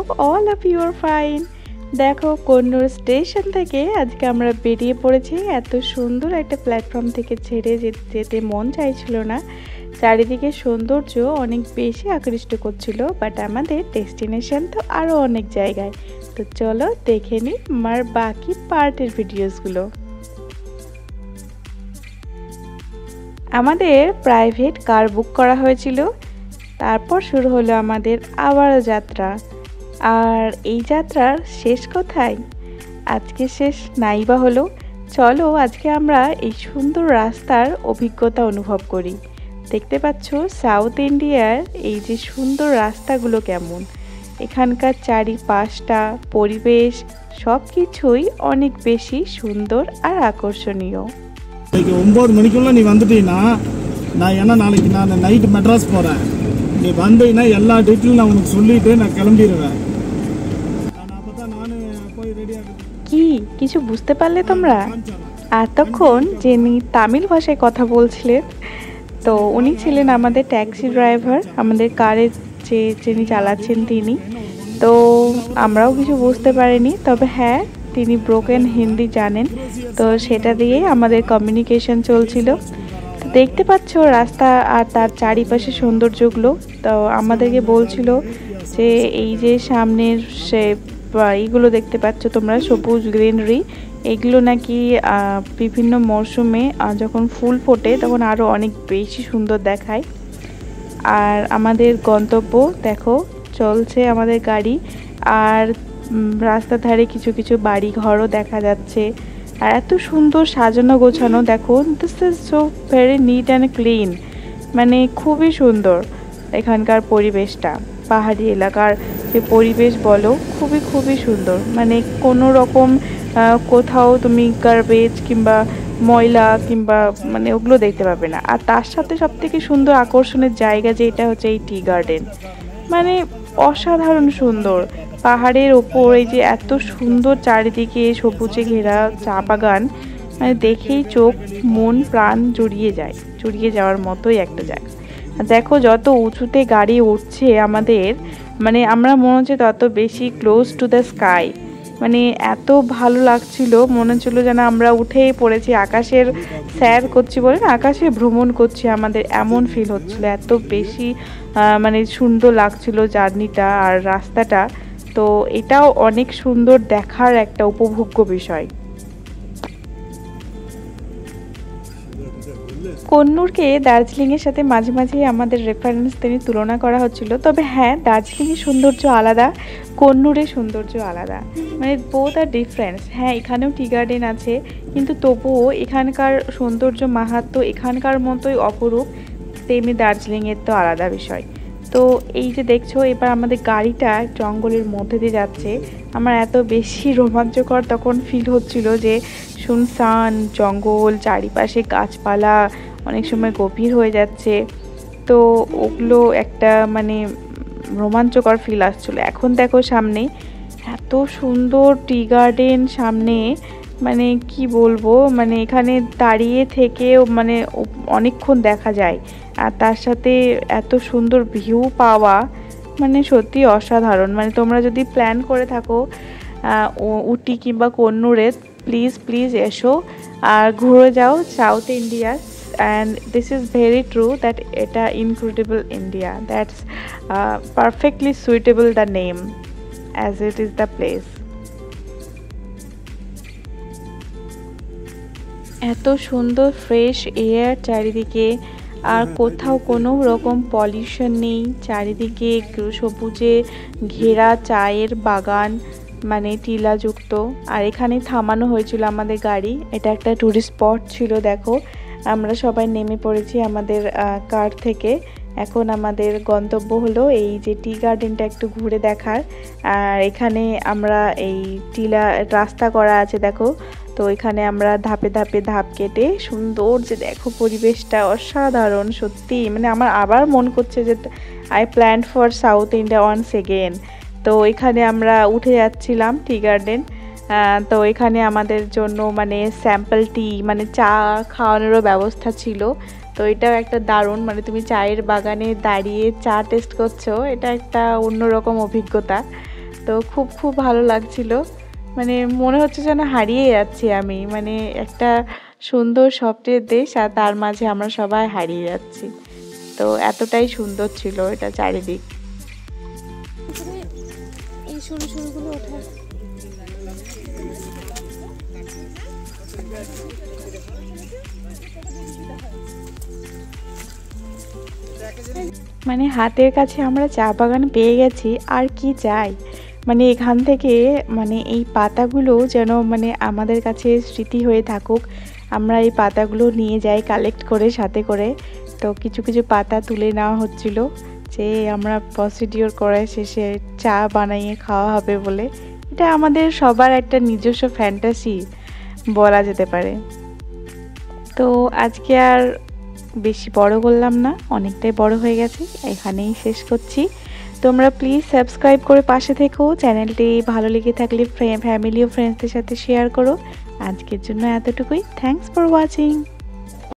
Hope all of you are fine. দেখো Kannur station থেকে আজকে আমরা বেরিয়ে পড়েছি। এত সুন্দর একটা প্ল্যাটফর্ম থেকে ছেড়ে যেতে মন চাইছিল না। চারিদিকে সৌন্দর্য অনেক বেশি আকৃষ্ট করছিল, বাট আমাদের ডেস্টিনেশন তো আরও অনেক জায়গায়। তো চলো দেখে নিই আমার বাকি পার্টের ভিডিওসগুলো। আমাদের প্রাইভেট কার বুক করা হয়েছিল, তারপর শুরু হলো আমাদের আবারও যাত্রা। আর এই যাত্রার শেষ কোথায়? আজকে শেষ নাইবা হলো। চলো আজকে আমরা এই সুন্দর রাস্তার অভিজ্ঞতা অনুভব করি। দেখতে পাচ্ছ সাউথ ইন্ডিয়ার এই যে সুন্দর রাস্তাগুলো কেমন, এখানকার চারিপাশটা পরিবেশ সব কিছুই অনেক বেশি সুন্দর আর আকর্ষণীয়। 9 மணிக்குள்ள நீ வந்துட்டீனா நான் ஏன்னா நாளைக்கு நான் நைட் மெட்ராஸ் போறேன். நீ வந்தீனா எல்லா டீடைலும் நான் உனக்கு சொல்லிட்டு நான் கிளம்பிடுவேன். நான் அப்பதான் நான் போய் ரெடி ஆகணும்। কি কিছু বুঝতে পারলে তোমরা? এতক্ষণ যিনি তামিল ভাষায় কথা বলছিলেন, তো উনি ছিলেন আমাদের ট্যাক্সি ড্রাইভার, আমাদের কারের যিনি চালাচ্ছেন তিনি। তো আমরাও কিছু বুঝতে পারিনি, তবে হ্যাঁ তিনি ব্রোকেন হিন্দি জানেন, তো সেটা দিয়েই আমাদের কমিউনিকেশন চলছিল। তো দেখতে পাচ্ছ রাস্তা আর তার চারিপাশে সৌন্দর্যগুলো। তো আমাদেরকে বলছিল যে এই যে সামনের সে এইগুলো দেখতে পাচ্ছ তোমরা, সবুজ গ্রিনারি, এগুলো নাকি বিভিন্ন মরশুমে যখন ফুল ফোটে তখন আরও অনেক বেশি সুন্দর দেখায়। আর আমাদের গন্তব্য দেখো চলছে আমাদের গাড়ি, আর রাস্তার ধারে কিছু কিছু বাড়ি ঘরও দেখা যাচ্ছে। আর এত সুন্দর সাজানো গোছানো, দেখো this is so very neat and clean, মানে খুবই সুন্দর এখানকার পরিবেশটা। পাহাড়ি এলাকার যে পরিবেশ বলো খুবই সুন্দর, মানে কোনো রকম কোথাও তুমি গার্বেজ কিংবা ময়লা কিংবা মানে ওগুলো দেখতে পাবে না। আর তার সাথে সবথেকে সুন্দর আকর্ষণের জায়গা যেটা হচ্ছে এই টি গার্ডেন, মানে অসাধারণ সুন্দর। পাহাড়ের ওপর এই যে এত সুন্দর চারিদিকে সবুজে ঘেরা চা বাগান, মানে দেখেই চোখ মন প্রাণ জুড়িয়ে যাওয়ার মতোই একটা জায়গা। দেখো যত উঁচুতে গাড়ি উঠছে আমাদের, মানে আমরা মনে হচ্ছে তত বেশি ক্লোজ টু দ্য স্কাই, মানে এত ভালো লাগছিল, মনে হচ্ছিলো যেন আমরা উঠেই পড়েছি, আকাশের স্যার করছি বলে না, আকাশে ভ্রমণ করছি, আমাদের এমন ফিল হচ্ছিল। এত বেশি মানে সুন্দর লাগছিল জার্নিটা আর রাস্তাটা। তো এটাও অনেক সুন্দর দেখার একটা উপভোগ্য বিষয়। কন্নুরকে দার্জিলিংয়ের সাথে মাঝে মাঝে আমাদের রেফারেন্স তিনি তুলনা করা হচ্ছিল, তবে হ্যাঁ দার্জিলিংয়ের সৌন্দর্য আলাদা, কন্নুরের সৌন্দর্য আলাদা, মানে বোথ আর ডিফারেন্স। হ্যাঁ এখানেও টি গার্ডেন আছে, কিন্তু তবুও এখানকার সৌন্দর্য মাহাত্ম্য এখানকার মতোই অপরূপ, তেমনি দার্জিলিংয়ের তো আলাদা বিষয়। তো এই যে দেখছো এবার আমাদের গাড়িটা জঙ্গলের মধ্যে দিয়ে যাচ্ছে, আমার এত বেশি রোমাঞ্চকর তখন ফিল হচ্ছিল যে শুনশান জঙ্গল, চারিপাশে গাছপালা, অনেক সময় গভীর হয়ে যাচ্ছে, তো ওগুলো একটা মানে রোমাঞ্চকর ফিল আসছিলো। এখন দেখো সামনে এত সুন্দর টি গার্ডেন সামনে, মানে কি বলবো, মানে এখানে দাঁড়িয়ে থেকেও মানে অনেকক্ষণ দেখা যায়। আর তার সাথে এত সুন্দর ভিউ পাওয়া, মানে সত্যি অসাধারণ। মানে তোমরা যদি প্ল্যান করে থাকো উটি কিংবা কন্নুরে, প্লিজ এসো আর ঘুরে যাও South India. And this is very true that এটা incredible India, that's perfectly suitable the name as it is the place. এত সুন্দর ফ্রেশ এয়ার চারিদিকে, আর কোথাও কোনো রকম পলিউশন নেই, চারিদিকে সবুজে ঘেরা চায়ের বাগান, মানে টিলাযুক্ত। আর এখানে থামানো হয়েছিল আমাদের গাড়ি, এটা একটা টুরিস্ট স্পট ছিল। দেখো আমরা সবাই নেমে পড়েছি আমাদের কার থেকে। এখন আমাদের গন্তব্য হলো এই যে টি গার্ডেনটা একটু ঘুরে দেখার। আর এখানে আমরা এই রাস্তা করা আছে দেখো, তো এখানে আমরা ধাপে ধাপে ধাপ কেটে সুন্দর যে দেখো পরিবেশটা অসাধারণ সত্যি, মানে আমার আবার মন করছে যে I plan for South India once again. তো এখানে আমরা উঠে যাচ্ছিলাম টি গার্ডেন, তো এখানে আমাদের জন্য মানে স্যাম্পল টি মানে চা খাওয়ানোরও ব্যবস্থা ছিল। তো এটাও একটা দারুণ, মানে তুমি চায়ের বাগানে দাঁড়িয়ে চা টেস্ট করছো, এটা একটা অন্যরকম অভিজ্ঞতা। তো খুব খুব ভালো লাগছিল, মানে মনে হচ্ছে যেন হারিয়ে যাচ্ছি আমি, মানে একটা সুন্দর স্বপ্নের দেশ আর তার মাঝে আমরা সবাই হারিয়ে যাচ্ছি। তো এতটাই সুন্দর ছিল এটা চারিদিক। এই সরু সরুগুলো ওঠে। মানে হাতের কাছে আমরা চা বাগান পেয়ে গেছি, আর কি চাই। মানে এখান থেকে মানে এই পাতাগুলো যেন মানে আমাদের কাছে স্মৃতি হয়ে থাকুক। আমরা এই পাতাগুলো নিয়ে যাই কালেক্ট করে সাথে করে। তো কিছু কিছু পাতা তুলে নেওয়া হচ্ছিল যে আমরা প্রসিডিওর করে শেষে চা বানিয়ে খাওয়া হবে বলে। এটা আমাদের সবার একটা নিজস্ব ফ্যান্টাসি বলা যেতে পারে। তো আজকে আর বেশি বড় করলাম না, অনেকটাই বড় হয়ে গেছে, এখানেই শেষ করছি। তোমরা প্লিজ সাবস্ক্রাইব করে পাশে থেকো, চ্যানেলটি ভালো লেগে থাকলে ফ্যামিলি ও ফ্রেন্ডসদের সাথে শেয়ার করো। আজকের জন্য এতটুকুই। Thanks for watching.